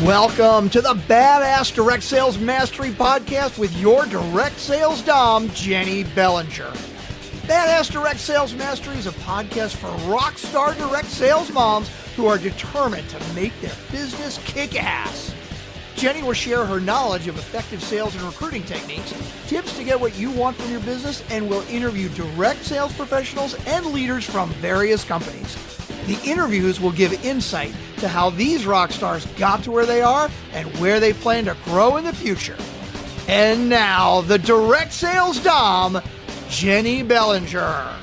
Welcome to the Badass Direct Sales Mastery Podcast with your direct sales dom, Jennie Bellinger. Badass Direct Sales Mastery is a podcast for rock star direct sales moms who are determined to make their business kick ass. Jennie will share her knowledge of effective sales and recruiting techniques, tips to get what you want from your business, and will interview direct sales professionals and leaders from various companies. The interviews will give insight to how these rock stars got to where they are and where they plan to grow in the future. And now, the direct sales dom, Jennie Bellinger.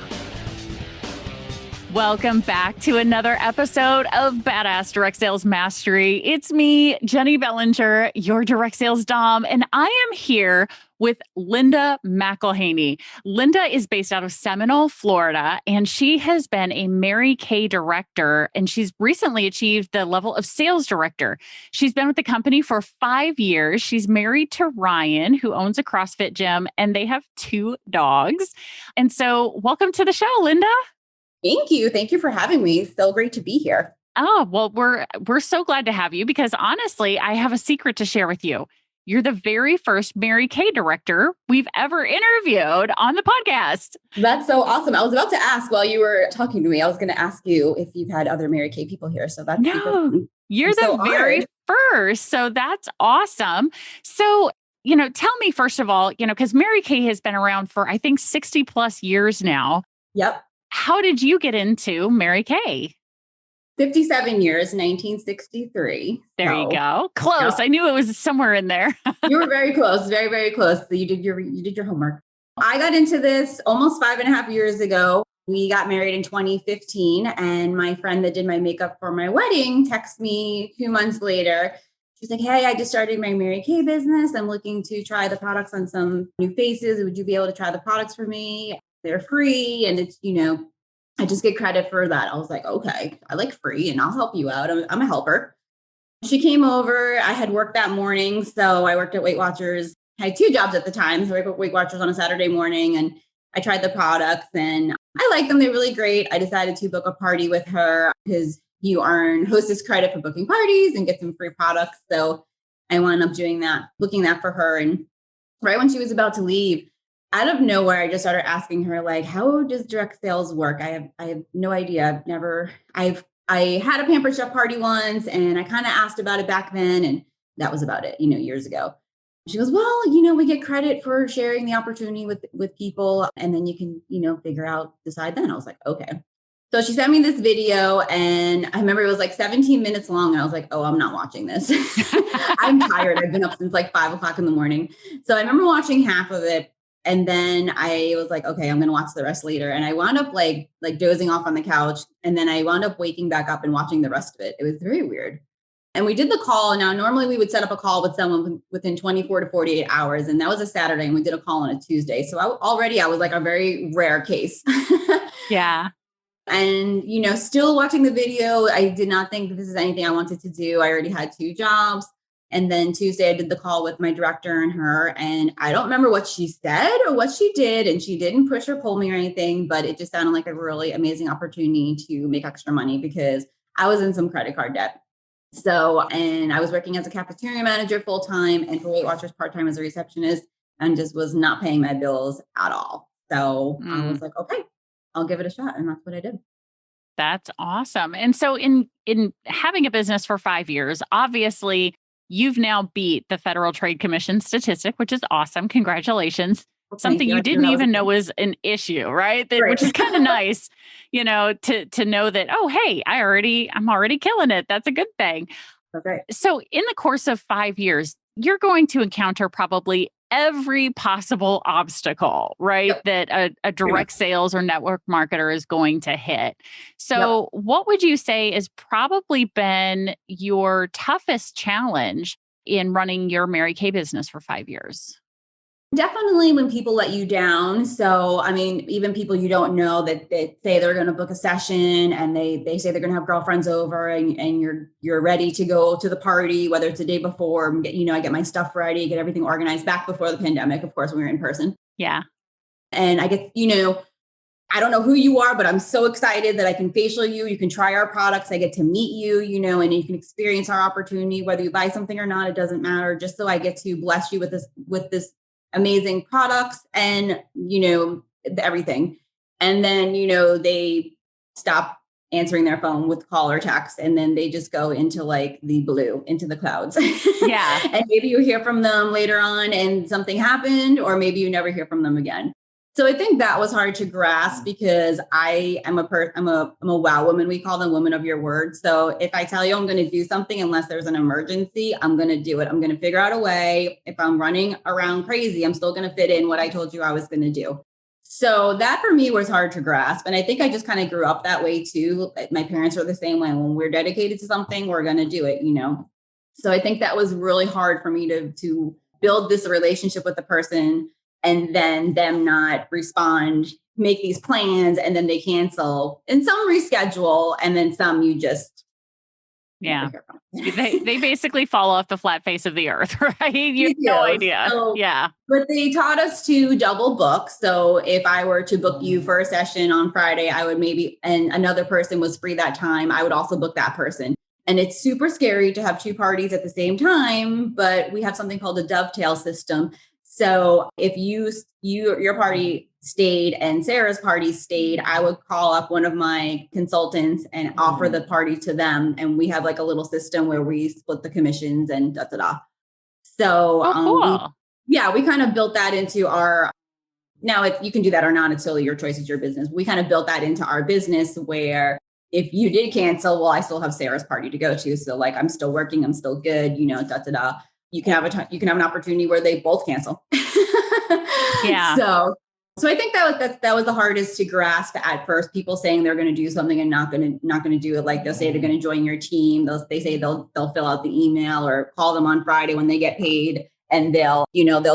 Welcome back to another episode of Badass Direct Sales Mastery. It's me, Jennie Bellinger, your direct sales dom, and I am here with Linda McElhaney. Linda is based out of Seminole, Florida, and she has been a Mary Kay director, and she's recently achieved the level of sales director. She's been with the company for 5 years. She's married to Ryan, who owns a CrossFit gym, and they have 2 dogs. And so welcome to the show, Linda. Thank you. Thank you for having me. So great to be here. Oh, well, we're so glad to have you because honestly, I have a secret to share with you. You're the very first Mary Kay director we've ever interviewed on the podcast. That's so awesome. I was about to ask while you were talking to me, I was going to ask you if you've had other Mary Kay people here. So that's super fun. You're the very first. So that's awesome. So, tell me first of all, because Mary Kay has been around for, I think, 60 plus years now. Yep. How did you get into Mary Kay? 57 years, 1963. There you go. Close. Yep. I knew it was somewhere in there. You were very close, very, very close. So you did your homework. I got into this almost 5.5 years ago. We got married in 2015, and my friend that did my makeup for my wedding texted me 2 months later. She's like, "Hey, I just started my Mary Kay business. I'm looking to try the products on some new faces. Would you be able to try the products for me? They're free, and it's, I just get credit for that." I was like, okay, I like free and I'll help you out. I'm a helper. She came over. I had worked that morning. So I worked at Weight Watchers. I had 2 jobs at the time. So I worked at Weight Watchers on a Saturday morning and I tried the products and I liked them. They're really great. I decided to book a party with her because you earn hostess credit for booking parties and get some free products. So I wound up doing that, booking that for her. And right when she was about to leave, out of nowhere, I just started asking her, like, how does direct sales work? I have no idea. I had a Pampered Chef party once and I kind of asked about it back then. And that was about it, years ago. She goes, well, we get credit for sharing the opportunity with people. And then you can, decide then. I was like, okay. So she sent me this video and I remember it was like 17 minutes long. And I was like, oh, I'm not watching this. I'm tired. I've been up since like 5 o'clock in the morning. So I remember watching half of it. And then I was like, okay, I'm going to watch the rest later. And I wound up like dozing off on the couch. And then I wound up waking back up and watching the rest of it. It was very weird. And we did the call. Now, normally we would set up a call with someone within 24 to 48 hours. And that was a Saturday and we did a call on a Tuesday. So I was like a very rare case. Yeah. And, still watching the video, I did not think that this is anything I wanted to do. I already had 2 jobs. And then Tuesday, I did the call with my director and her, and I don't remember what she said or what she did. And she didn't push or pull me or anything, but it just sounded like a really amazing opportunity to make extra money because I was in some credit card debt. So, and I was working as a cafeteria manager full time and for Weight Watchers part-time as a receptionist and just was not paying my bills at all. So I was like, okay, I'll give it a shot. And that's what I did. That's awesome. And so in having a business for 5 years, obviously, you've now beat the Federal Trade Commission statistic, which is awesome. Congratulations. Well, something you didn't even know was an issue, right? Which is kind of nice, to know that, oh, hey, I'm already killing it. That's a good thing. Okay. So in the course of 5 years, you're going to encounter probably every possible obstacle, right? Yep. That a direct sales or network marketer is going to hit. So what would you say has probably been your toughest challenge in running your Mary Kay business for 5 years? Definitely when people let you down. So, I mean, even people you don't know that they say they're going to book a session and they say they're going to have girlfriends over and you're ready to go to the party, whether it's the day before, I get my stuff ready, get everything organized back before the pandemic, of course, when we were in person. Yeah. And I get, I don't know who you are, but I'm so excited that I can facial you. You can try our products. I get to meet you, and you can experience our opportunity, whether you buy something or not, it doesn't matter. Just so I get to bless you with this amazing products and, everything. And then, they stop answering their phone with call or text. And then they just go into like the blue, into the clouds. Yeah. And maybe you hear from them later on and something happened, or maybe you never hear from them again. So I think that was hard to grasp because I'm a wow woman. We call them women of your word. So if I tell you I'm going to do something, unless there's an emergency, I'm going to do it. I'm going to figure out a way. If I'm running around crazy, I'm still going to fit in what I told you I was going to do. So that for me was hard to grasp. And I think I just kind of grew up that way too. My parents are the same way. When we're dedicated to something, we're going to do it, So I think that was really hard for me to build this relationship with the person and then them not respond, make these plans, and then they cancel, and some reschedule, and then some you just they basically fall off the flat face of the earth, right? You have no idea. So, but they taught us to double book. So if I were to book you for a session on Friday, I would and another person was free that time, I would also book that person. And it's super scary to have two parties at the same time, but we have something called a dovetail system. So if your party stayed and Sarah's party stayed, I would call up one of my consultants and offer the party to them. And we have like a little system where we split the commissions and da-da-da. So cool. we kind of built that into our, now you can do that or not, it's totally your choice, it's your business. We kind of built that into our business where if you did cancel, well, I still have Sarah's party to go to. So like, I'm still working, I'm still good, da-da-da. You can have an opportunity where they both cancel. Yeah. So I think that was the hardest to grasp at first. People saying they're going to do something and not going to do it. Like they'll say they're going to join your team. They say they'll fill out the email or call them on Friday when they get paid, and they'll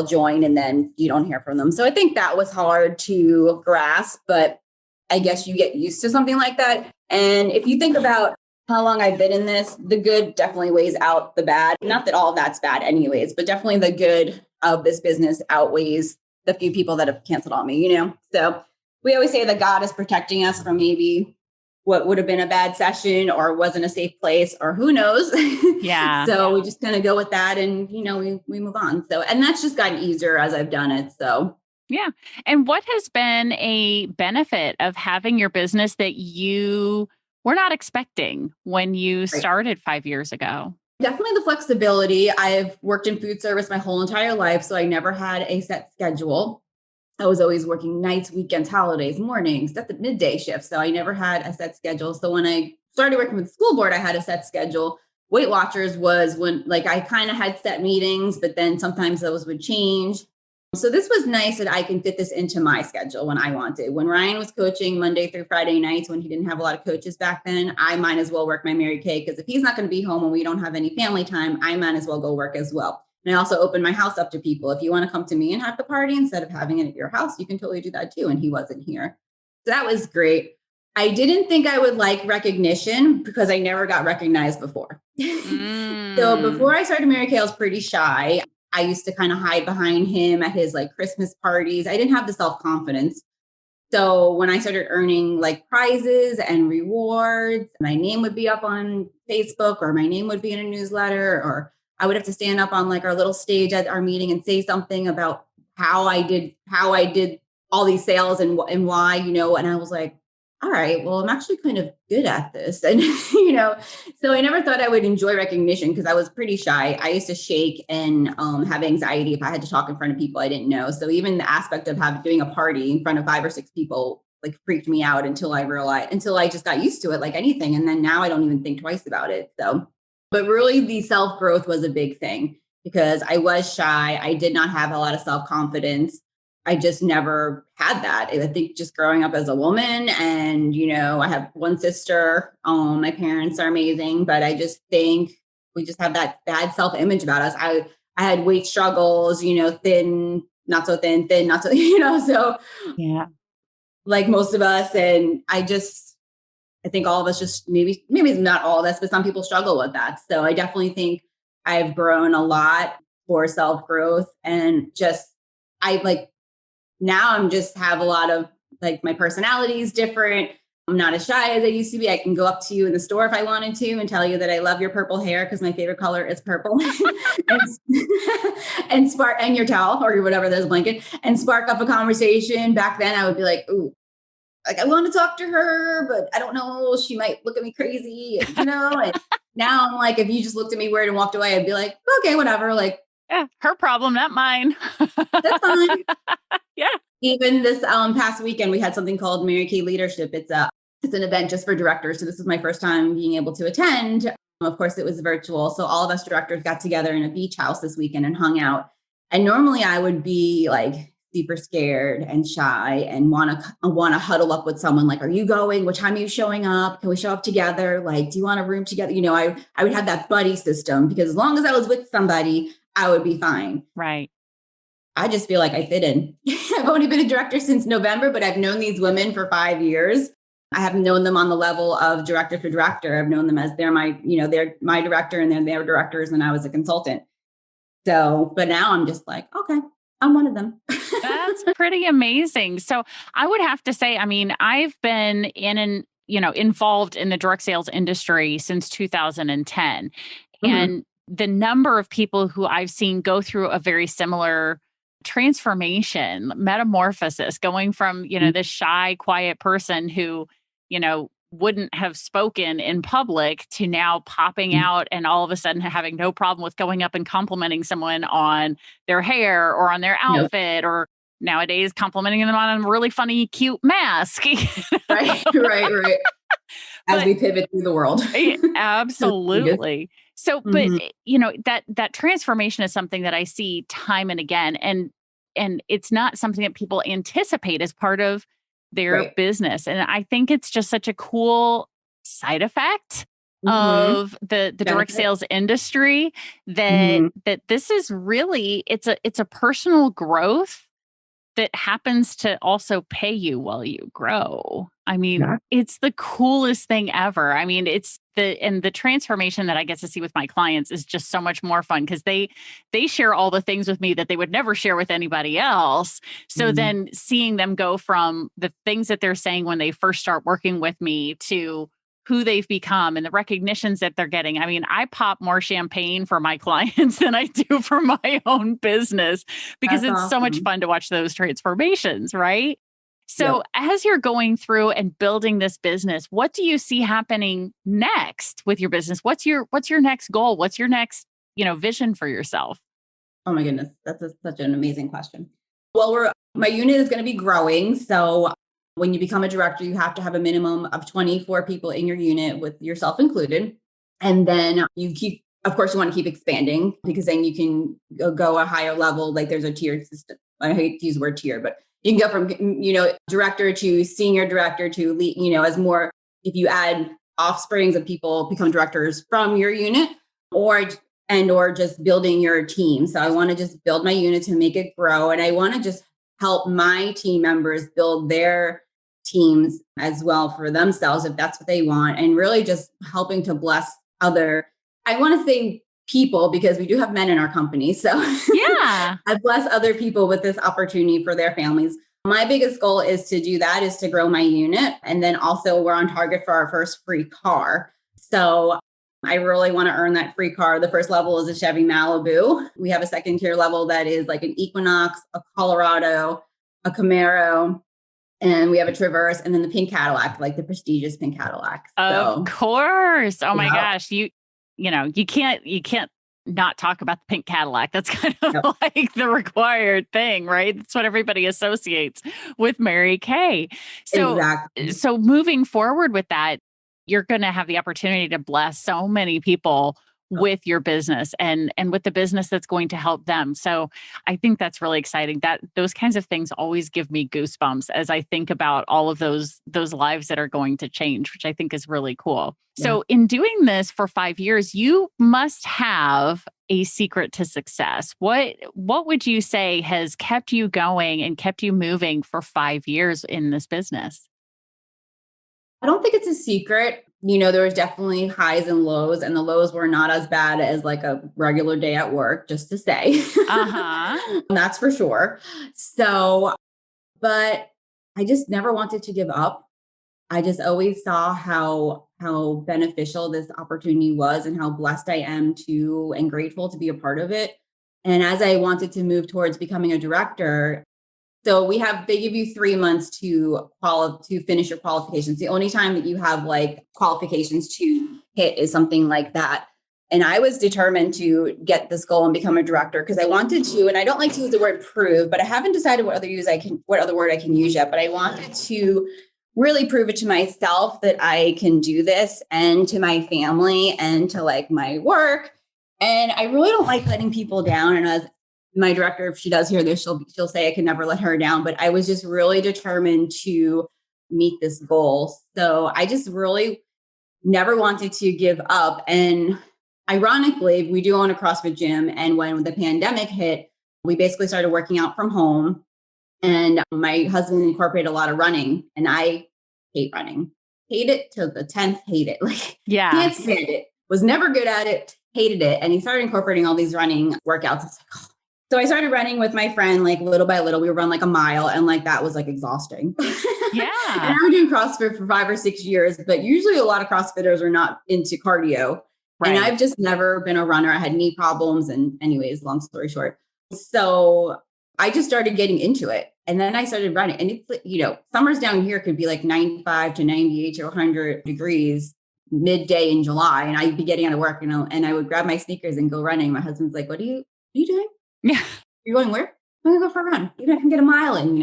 join, and then you don't hear from them. So I think that was hard to grasp, but I guess you get used to something like that. And if you think about how long I've been in this, the good definitely weighs out the bad. Not that all of that's bad anyways, but definitely the good of this business outweighs the few people that have canceled on me, So we always say that God is protecting us from maybe what would have been a bad session or wasn't a safe place or who knows. Yeah. So we just kind of go with that and, we move on. So, and that's just gotten easier as I've done it. So. Yeah. And what has been a benefit of having your business that you were not expecting when you started 5 years ago? Definitely the flexibility. I've worked in food service my whole entire life, so I never had a set schedule. I was always working nights, weekends, holidays, mornings, that's the midday shift. So I never had a set schedule. So when I started working with the school board, I had a set schedule. Weight Watchers was when I kind of had set meetings, but then sometimes those would change. So this was nice that I can fit this into my schedule when I wanted. When Ryan was coaching Monday through Friday nights, when he didn't have a lot of coaches back then, I might as well work my Mary Kay, because if he's not going to be home and we don't have any family time, I might as well go work as well. And I also open my house up to people. If you want to come to me and have the party instead of having it at your house, you can totally do that too. And he wasn't here. So that was great. I didn't think I would like recognition because I never got recognized before. So before I started Mary Kay, I was pretty shy. I used to kind of hide behind him at his Christmas parties. I didn't have the self-confidence. So when I started earning prizes and rewards, my name would be up on Facebook, or my name would be in a newsletter, or I would have to stand up on our little stage at our meeting and say something about how I did all these sales and why, and I was like, all right, well, I'm actually kind of good at this. And, so I never thought I would enjoy recognition because I was pretty shy. I used to shake and have anxiety if I had to talk in front of people I didn't know. So even the aspect of doing a party in front of 5 or 6 people freaked me out until I just got used to it like anything. And then now I don't even think twice about it. So, but really the self-growth was a big thing because I was shy. I did not have a lot of self-confidence. I just never had that. I think just growing up as a woman and, I have one sister, my parents are amazing, but I just think we just have that bad self-image about us. I had weight struggles, thin, not so thin, not so, so yeah, like most of us. And I think all of us just maybe not all of us, but some people struggle with that. So I definitely think I've grown a lot for self-growth and now I'm just have a lot of like my personality is different. I'm not as shy as I used to be. I can go up to you in the store if I wanted to and tell you that I love your purple hair because my favorite color is purple and your towel or whatever, there's a blanket, and spark up a conversation. Back then I would be like, ooh, like I want to talk to her, but I don't know. She might look at me crazy, and now I'm like, if you just looked at me weird and walked away, I'd be like, okay, whatever. Like, yeah, her problem, not mine. that's fine. Yeah. Even this past weekend, we had something called Mary Kay Leadership. It's an event just for directors. So this was my first time being able to attend. Of course, it was virtual. So all of us directors got together in a beach house this weekend and hung out. And normally I would be like super scared and shy and want to huddle up with someone. Like, are you going? What time are you showing up? Can we show up together? Like, do you want a room together? I would have that buddy system because as long as I was with somebody, I would be fine. Right. I just feel like I fit in. I've only been a director since November, but I've known these women for 5 years. I haven't known them on the level of director to director. I've known them as they're my director and they're their directors, and I was a consultant. So, but now I'm just like, okay, I'm one of them. That's pretty amazing. So I would have to say, I mean, I've been involved in the direct sales industry since 2010. Mm-hmm. And the number of people who I've seen go through a very similar transformation, metamorphosis, going from, this shy, quiet person who, wouldn't have spoken in public to now popping out and all of a sudden having no problem with going up and complimenting someone on their hair or on their outfit, or nowadays complimenting them on a really funny, cute mask. Right. As we pivot through the world. Absolutely. So, but that transformation is something that I see time and again, and it's not something that people anticipate as part of their business. And I think it's just such a cool side effect of the direct sales industry that this is really, it's a personal growth that happens to also pay you while you grow. I mean, it's the coolest thing ever. I mean, the transformation that I get to see with my clients is just so much more fun because they share all the things with me that they would never share with anybody else. So then seeing them go from the things that they're saying when they first start working with me to who they've become and the recognitions that they're getting. I mean, I pop more champagne for my clients than I do for my own business because it's so much fun to watch those transformations, right? So as you're going through and building this business, what do you see happening next with your business? What's your next goal? What's your next, vision for yourself? Oh my goodness. That's such an amazing question. Well, my unit is going to be growing. So when you become a director, you have to have a minimum of 24 people in your unit with yourself included. And then of course, you want to keep expanding because then you can go a higher level. Like there's a tiered system. I hate to use the word tier, but you can go from, director to senior director to lead, as more, if you add offsprings of people become directors from your unit or just building your team. So I want to just build my unit to make it grow. And I want to just help my team members build their teams as well for themselves, if that's what they want. And really just helping to bless I want to say people, because we do have men in our company. So yeah, I bless other people with this opportunity for their families. My biggest goal is to grow my unit. And then also we're on target for our first free car. So I really want to earn that free car. The first level is a Chevy Malibu. We have a second tier level that is like an Equinox, a Colorado, a Camaro, and we have a Traverse, and then the pink Cadillac, like the prestigious pink Cadillac. Of course. Oh my gosh. You can't not talk about the pink Cadillac. That's kind of like the required thing, right? That's what everybody associates with Mary Kay. So, so moving forward with that, you're going to have the opportunity to bless so many people with your business and with the business that's going to help them. So I think that's really exciting. That those kinds of things always give me goosebumps as I think about all of those lives that are going to change, which I think is really cool. Yeah. So in doing this for 5 years, you must have a secret to success. What would you say has kept you going and kept you moving for 5 years in this business? I don't think it's a secret. There was definitely highs and lows, and the lows were not as bad as like a regular day at work, just to say. That's for sure. So, but I just never wanted to give up. I just always saw how beneficial this opportunity was and how blessed I am to and grateful to be a part of it. And as I wanted to move towards becoming a director, so they give you 3 months to finish your qualifications. The only time that you have like qualifications to hit is something like that. And I was determined to get this goal and become a director because I wanted to, and I don't like to use the word prove, but I haven't decided what other word I can use yet, but I wanted to really prove it to myself that I can do this, and to my family, and to like my work. And I really don't like letting people down. And as my director, if she does hear this, she'll say I can never let her down. But I was just really determined to meet this goal. So I just really never wanted to give up. And ironically, we do own a CrossFit gym. And when the pandemic hit, we basically started working out from home. And my husband incorporated a lot of running. And I hate running. Hate it till the 10th, hate it. Like, can't stand it. Was never good at it, hated it. And he started incorporating all these running workouts. I was like, oh. So I started running with my friend, like little by little. We would run like a mile, and like that was like exhausting. Yeah. And I've been doing CrossFit for 5 or 6 years, but usually a lot of CrossFitters are not into cardio. Right. And I've just never been a runner. I had knee problems. And anyways, long story short. So I just started getting into it. And then I started running. And it's, summers down here could be like 95 to 98 to 100 degrees midday in July. And I'd be getting out of work, and I would grab my sneakers and go running. My husband's like, what are you doing? Yeah. You're going where? I'm going to go for a run. Even I can get a mile in.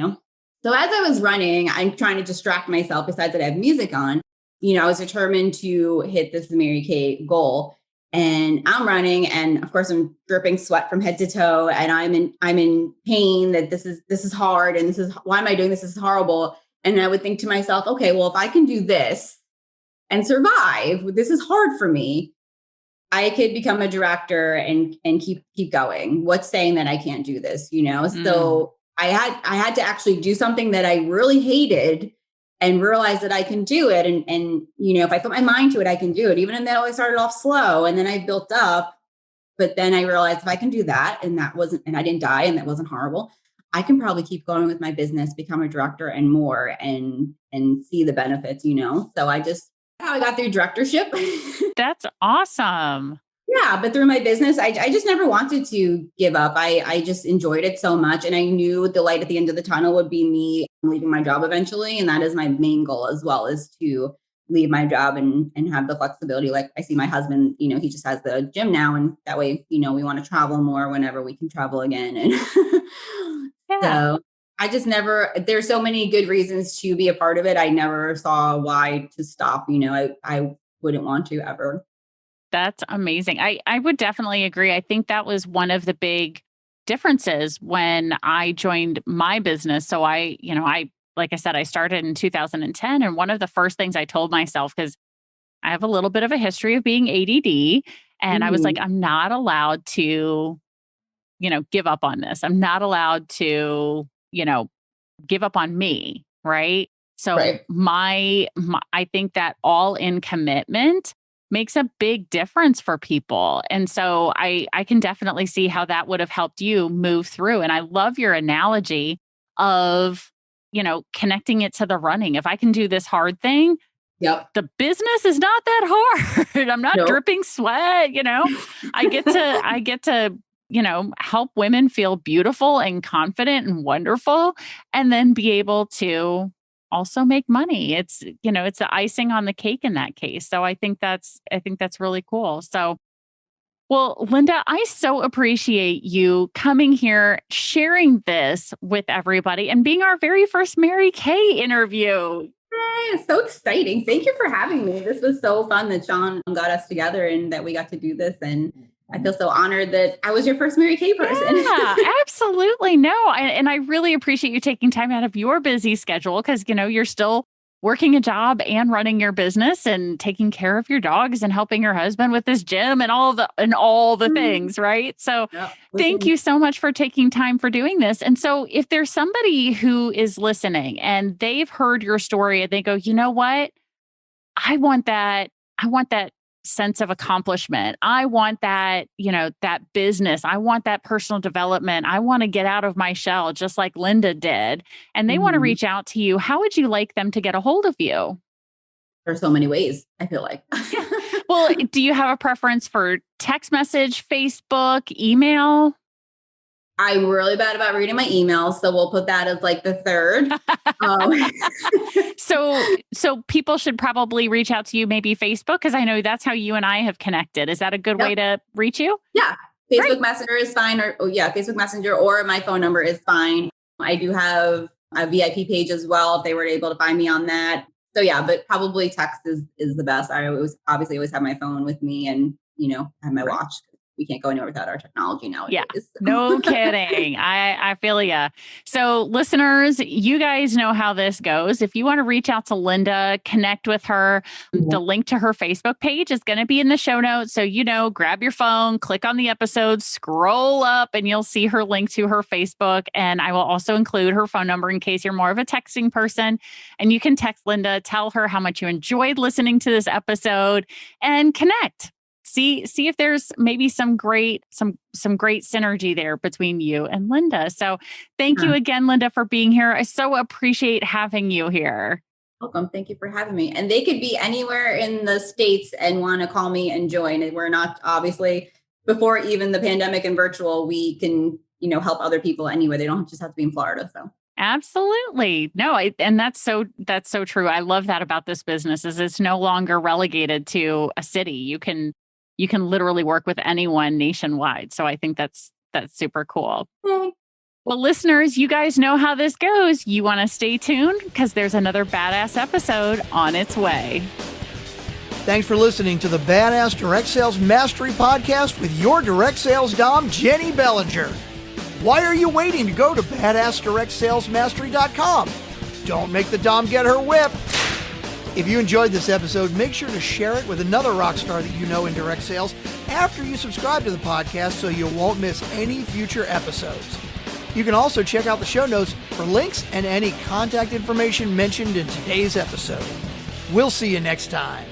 So as I was running, I'm trying to distract myself besides that I have music on. I was determined to hit this Mary Kay goal. And I'm running, and of course I'm dripping sweat from head to toe, and I'm in pain that this is hard, and why am I doing this? This is horrible. And I would think to myself, okay, well, if I can do this and survive, this is hard for me, I could become a director and keep going. What's saying that I can't do this? So I had to actually do something that I really hated and realize that I can do it. And if I put my mind to it, I can do it. Even though I started off slow and then I built up, but then I realized if I can do that, and I didn't die, and that wasn't horrible, I can probably keep going with my business, become a director and more, and see the benefits, So how I got through directorship. That's awesome. Yeah, but through my business, I just never wanted to give up. I just enjoyed it so much. And I knew the light at the end of the tunnel would be me leaving my job eventually. And that is my main goal as well, is to leave my job and have the flexibility. Like I see my husband, he just has the gym now. And that way, we want to travel more whenever we can travel again. And So I just there's so many good reasons to be a part of it. I never saw why to stop. I wouldn't want to ever. That's amazing. I would definitely agree. I think that was one of the big differences when I joined my business. So like I said, I started in 2010. And one of the first things I told myself, because I have a little bit of a history of being ADD, and I was like, I'm not allowed to, give up on this. I'm not allowed to, give up on me. Right. So right. I think that all in commitment makes a big difference for people. And so I can definitely see how that would have helped you move through. And I love your analogy of, connecting it to the running. If I can do this hard thing, yep, the business is not that hard. I'm not dripping sweat, I get to, help women feel beautiful and confident and wonderful, and then be able to also make money. It's the icing on the cake in that case. So I think that's really cool. So, well, Linda, I so appreciate you coming here, sharing this with everybody, and being our very first Mary Kay interview. Hey, so exciting. Thank you for having me. This was so fun that Sean got us together and that we got to do this. And I feel so honored that I was your first Mary Kay person. Yeah, absolutely. No, and I really appreciate you taking time out of your busy schedule, because, you're still working a job and running your business and taking care of your dogs and helping your husband with this gym and all the things, right? So thank you so much for taking time for doing this. And so if there's somebody who is listening and they've heard your story and they go, you know what? I want that sense of accomplishment. I want that, that business. I want that personal development. I want to get out of my shell, just like Linda did. And they want to reach out to you. How would you like them to get a hold of you? There's so many ways, I feel like. Well, do you have a preference for text message, Facebook, email? I'm really bad about reading my emails, so we'll put that as like the third. So people should probably reach out to you, maybe Facebook, because I know that's how you and I have connected. Is that a good way to reach you? Yeah. Facebook Messenger is fine. Facebook Messenger or my phone number is fine. I do have a VIP page as well if they were able to find me on that. So yeah, but probably text is the best. I always have my phone with me and, have my watch. We can't go anywhere without our technology nowadays. Yeah, no kidding. I feel ya. So listeners, you guys know how this goes. If you want to reach out to Linda, connect with her, the link to her Facebook page is going to be in the show notes. So, grab your phone, click on the episode, scroll up, and you'll see her link to her Facebook. And I will also include her phone number in case you're more of a texting person. And you can text Linda, tell her how much you enjoyed listening to this episode, and connect. See if there's maybe some great synergy there between you and Linda. So thank you again, Linda, for being here. I so appreciate having you here. Welcome. Thank you for having me. And they could be anywhere in the States and want to call me and join. And we're not, obviously, before even the pandemic and virtual, we can, help other people anywhere. They don't just have to be in Florida. So. Absolutely. No, and that's so true. I love that about this business is it's no longer relegated to a city. You can literally work with anyone nationwide. So I think that's super cool. Well, listeners, you guys know how this goes. You want to stay tuned because there's another badass episode on its way. Thanks for listening to the Badass Direct Sales Mastery Podcast with your direct sales dom, Jennie Bellinger. Why are you waiting to go to badassdirectsalesmastery.com? Don't make the dom get her whip. If you enjoyed this episode, make sure to share it with another rock star that you know in direct sales after you subscribe to the podcast so you won't miss any future episodes. You can also check out the show notes for links and any contact information mentioned in today's episode. We'll see you next time.